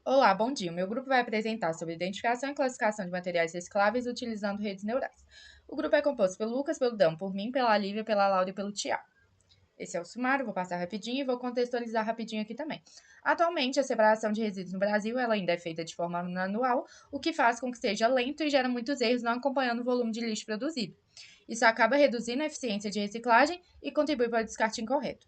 Olá, bom dia. O meu grupo vai apresentar sobre identificação e classificação de materiais recicláveis utilizando redes neurais. O grupo é composto pelo Lucas, pelo Dão, por mim, pela Lívia, pela Laura e pelo Tiago. Esse é o sumário, vou passar rapidinho e vou contextualizar rapidinho aqui também. Atualmente, a separação de resíduos no Brasil ela ainda é feita de forma manual, o que faz com que seja lento e gera muitos erros não acompanhando o volume de lixo produzido. Isso acaba reduzindo a eficiência de reciclagem e contribui para o descarte incorreto.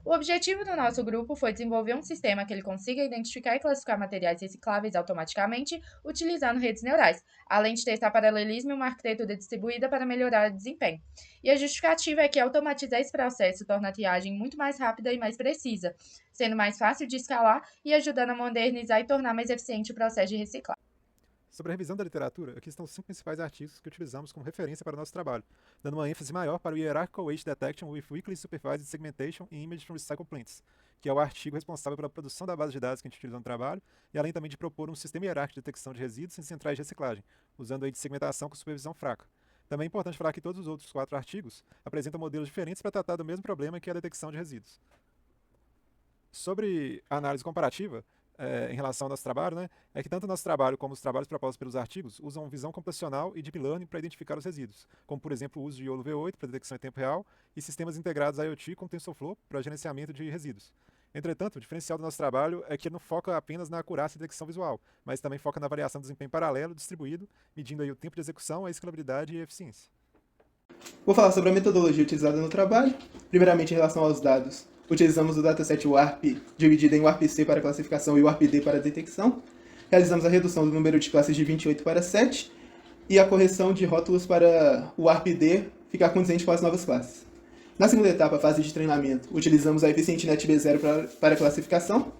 O objetivo do nosso grupo foi desenvolver um sistema que ele consiga identificar e classificar materiais recicláveis automaticamente utilizando redes neurais, além de testar paralelismo e uma arquitetura distribuída para melhorar o desempenho. E a justificativa é que automatizar esse processo torna a triagem muito mais rápida e mais precisa, sendo mais fácil de escalar e ajudando a modernizar e tornar mais eficiente o processo de reciclagem. Sobre a revisão da literatura, aqui estão os 5 principais artigos que utilizamos como referência para o nosso trabalho, dando uma ênfase maior para o Hierarchical Waste Detection with Weakly Supervised Segmentation in Image from Recycled Plinths, que é o artigo responsável pela produção da base de dados que a gente utiliza no trabalho, e além também de propor um sistema hierárquico de detecção de resíduos em centrais de reciclagem, usando aí de segmentação com supervisão fraca. Também é importante falar que todos os outros 4 artigos apresentam modelos diferentes para tratar do mesmo problema que é a detecção de resíduos. Sobre a análise comparativa, em relação ao nosso trabalho, né, é que tanto o nosso trabalho como os trabalhos propostos pelos artigos usam visão computacional e deep learning para identificar os resíduos, como por exemplo o uso de YOLO V8 para detecção em tempo real e sistemas integrados IoT com TensorFlow para gerenciamento de resíduos. Entretanto, o diferencial do nosso trabalho é que não foca apenas na acurácia e detecção visual, mas também foca na variação do desempenho paralelo distribuído, medindo aí o tempo de execução, a escalabilidade e a eficiência. Vou falar sobre a metodologia utilizada no trabalho. Primeiramente, em relação aos dados, utilizamos o dataset WARP dividido em WARP-C para classificação e WARP-D para detecção. Realizamos a redução do número de classes de 28 para 7 e a correção de rótulos para o WARP-D ficar condizente com as novas classes. Na segunda etapa, a fase de treinamento, utilizamos a Eficiente Net B0 para classificação.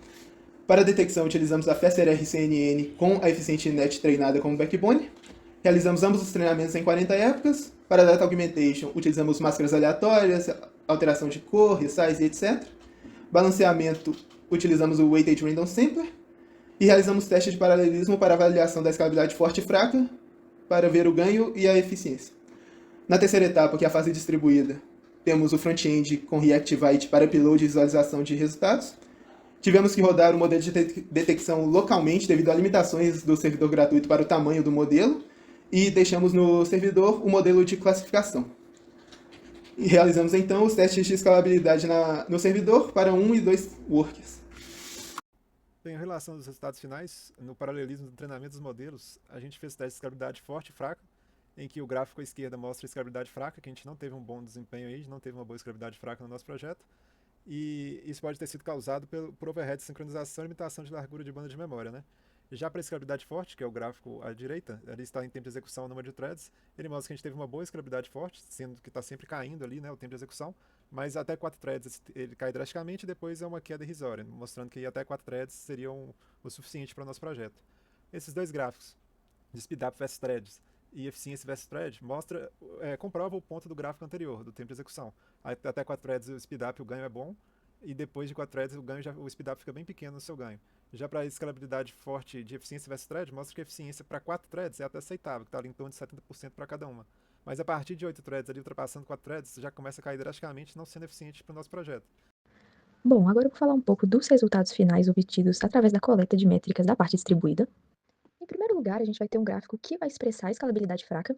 Para detecção, utilizamos a Faster RCNN com a Eficiente Net treinada como backbone. Realizamos ambos os treinamentos em 40 épocas. Para Data Augmentation, utilizamos máscaras aleatórias, alteração de cor, resize, etc. Balanceamento, utilizamos o Weighted Random Sampler. E realizamos testes de paralelismo para avaliação da escalabilidade forte e fraca, para ver o ganho e a eficiência. Na terceira etapa, que é a fase distribuída, temos o front-end com Reactivate para upload e visualização de resultados. Tivemos que rodar o modelo de detecção localmente devido a limitações do servidor gratuito para o tamanho do modelo e deixamos no servidor o modelo de classificação. E realizamos então os testes de escalabilidade no servidor para 1 e 2 workers. Bem, em relação aos resultados finais, no paralelismo do treinamento dos modelos, a gente fez testes de escalabilidade forte e fraca, em que o gráfico à esquerda mostra a escalabilidade fraca, que a gente não teve um bom desempenho aí, não teve uma boa escalabilidade fraca no nosso projeto, e isso pode ter sido causado por overhead de sincronização e limitação de largura de banda de memória, né? Já para a escalabilidade forte, que é o gráfico à direita, ali está em tempo de execução o número de threads, ele mostra que a gente teve uma boa escalabilidade forte, sendo que está sempre caindo ali, né, o tempo de execução, mas até 4 threads ele cai drasticamente e depois é uma queda irrisória, mostrando que até 4 threads seriam o suficiente para o nosso projeto. Esses dois gráficos, de speedup versus threads e eficiência versus thread, comprova o ponto do gráfico anterior, do tempo de execução. Até 4 threads o speedup o ganho é bom, e depois de 4 threads o speedup fica bem pequeno no seu ganho. Já para a escalabilidade forte de eficiência versus thread, mostra que a eficiência para 4 threads é até aceitável, que está ali em torno de 70% para cada uma. Mas a partir de 8 threads, ali ultrapassando 4 threads, já começa a cair drasticamente, não sendo eficiente para o nosso projeto. Bom, agora eu vou falar um pouco dos resultados finais obtidos através da coleta de métricas da parte distribuída. Em primeiro lugar, a gente vai ter um gráfico que vai expressar a escalabilidade fraca.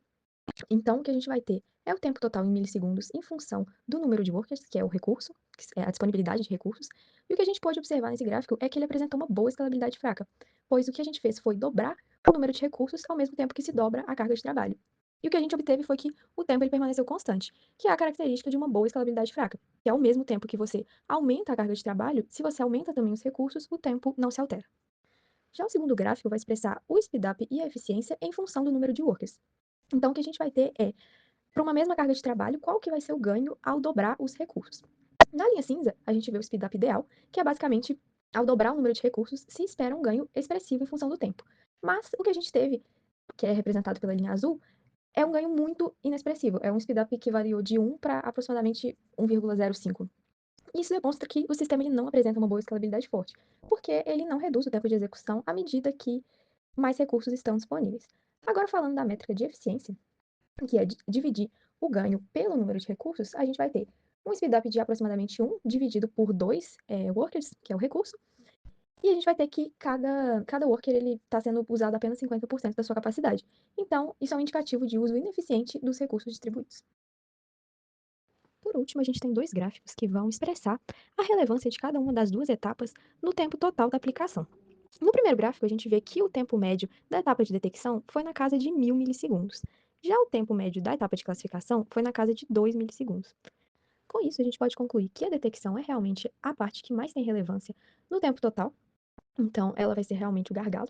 Então, o que a gente vai ter é o tempo total em milissegundos em função do número de workers, que é o recurso, que é a disponibilidade de recursos. E o que a gente pode observar nesse gráfico é que ele apresenta uma boa escalabilidade fraca, pois o que a gente fez foi dobrar o número de recursos ao mesmo tempo que se dobra a carga de trabalho. E o que a gente obteve foi que o tempo ele permaneceu constante, que é a característica de uma boa escalabilidade fraca, que ao mesmo tempo que você aumenta a carga de trabalho, se você aumenta também os recursos, o tempo não se altera. Já o segundo gráfico vai expressar o speedup e a eficiência em função do número de workers. Então, o que a gente vai ter é, para uma mesma carga de trabalho, qual que vai ser o ganho ao dobrar os recursos. Na linha cinza, a gente vê o speedup ideal, que é basicamente, ao dobrar o número de recursos, se espera um ganho expressivo em função do tempo. Mas o que a gente teve, que é representado pela linha azul, é um ganho muito inexpressivo. É um speedup que variou de 1 para aproximadamente 1,05. Isso demonstra que o sistema ele não apresenta uma boa escalabilidade forte, porque ele não reduz o tempo de execução à medida que mais recursos estão disponíveis. Agora, falando da métrica de eficiência, que é dividir o ganho pelo número de recursos, a gente vai ter um speedup de aproximadamente 1 dividido por 2 workers, que é o recurso, E a gente vai ter que cada worker ele está sendo usado apenas 50% da sua capacidade. Então, isso é um indicativo de uso ineficiente dos recursos distribuídos. Por último, a gente tem dois gráficos que vão expressar a relevância de cada uma das duas etapas no tempo total da aplicação. No primeiro gráfico, a gente vê que o tempo médio da etapa de detecção foi na casa de 1000 milissegundos. Já o tempo médio da etapa de classificação foi na casa de 2 milissegundos. Com isso, a gente pode concluir que a detecção é realmente a parte que mais tem relevância no tempo total, então ela vai ser realmente o gargalo,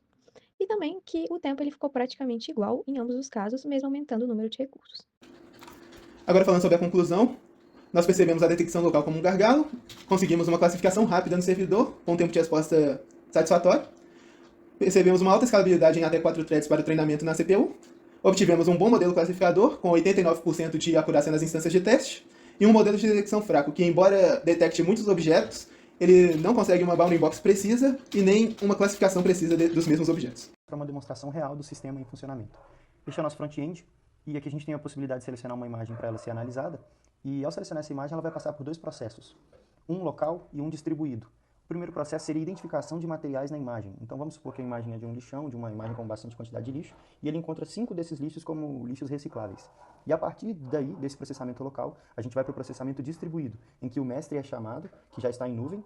e também que o tempo ele ficou praticamente igual em ambos os casos, mesmo aumentando o número de recursos. Agora falando sobre a conclusão, nós percebemos a detecção local como um gargalo, conseguimos uma classificação rápida no servidor, com um tempo de resposta satisfatório, percebemos uma alta escalabilidade em até 4 threads para o treinamento na CPU, obtivemos um bom modelo classificador, com 89% de acurácia nas instâncias de teste, e um modelo de detecção fraco, que embora detecte muitos objetos, ele não consegue uma bounding box precisa e nem uma classificação precisa dos mesmos objetos. Para uma demonstração real do sistema em funcionamento. Este é o nosso front-end, e aqui a gente tem a possibilidade de selecionar uma imagem para ela ser analisada, e ao selecionar essa imagem ela vai passar por dois processos, um local e um distribuído. O primeiro processo seria a identificação de materiais na imagem. Então vamos supor que a imagem é de um lixão, de uma imagem com bastante quantidade de lixo, e ele encontra 5 desses lixos como lixos recicláveis. E a partir daí, desse processamento local, a gente vai para o processamento distribuído, em que o mestre é chamado, que já está em nuvem,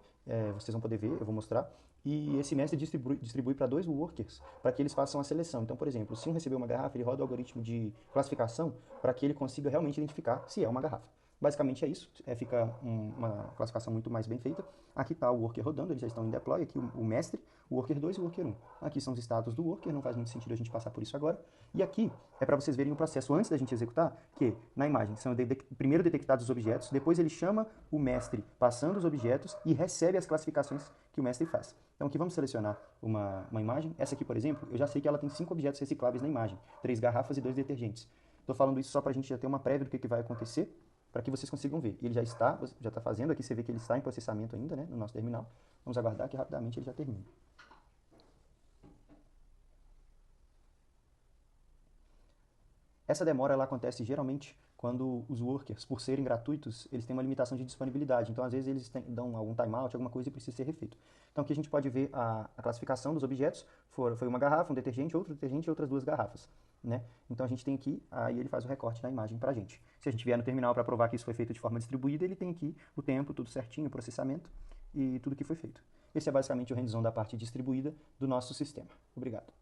vocês vão poder ver, eu vou mostrar, e esse mestre distribui para 2 workers, para que eles façam a seleção. Então, por exemplo, se um receber uma garrafa, ele roda o algoritmo de classificação para que ele consiga realmente identificar se é uma garrafa. Basicamente é isso, fica uma classificação muito mais bem feita. Aqui está o worker rodando, eles já estão em deploy, aqui o mestre, o worker 2 e o worker 1. Aqui são os status do worker, não faz muito sentido a gente passar por isso agora. E aqui é para vocês verem o processo antes da gente executar, que na imagem são primeiro detectados os objetos, depois ele chama o mestre passando os objetos e recebe as classificações que o mestre faz. Então aqui vamos selecionar uma imagem. Essa aqui, por exemplo, eu já sei que ela tem 5 objetos recicláveis na imagem, 3 garrafas e 2 detergentes. Estou falando isso só para a gente já ter uma prévia do que vai acontecer, para que vocês consigam ver. Ele já está fazendo, aqui você vê que ele está em processamento ainda, né, no nosso terminal. Vamos aguardar que rapidamente ele já termine. Essa demora ela acontece geralmente quando os workers, por serem gratuitos, eles têm uma limitação de disponibilidade. Então, às vezes, eles dão algum timeout, alguma coisa e precisa ser refeito. Então, aqui a gente pode ver a classificação dos objetos. Foi uma garrafa, um detergente e outras 2 garrafas. Né? Então, a gente tem aqui, aí ele faz o recorte da imagem para a gente. Se a gente vier no terminal para provar que isso foi feito de forma distribuída, ele tem aqui o tempo, tudo certinho, o processamento e tudo que foi feito. Esse é basicamente o hands-on da parte distribuída do nosso sistema. Obrigado.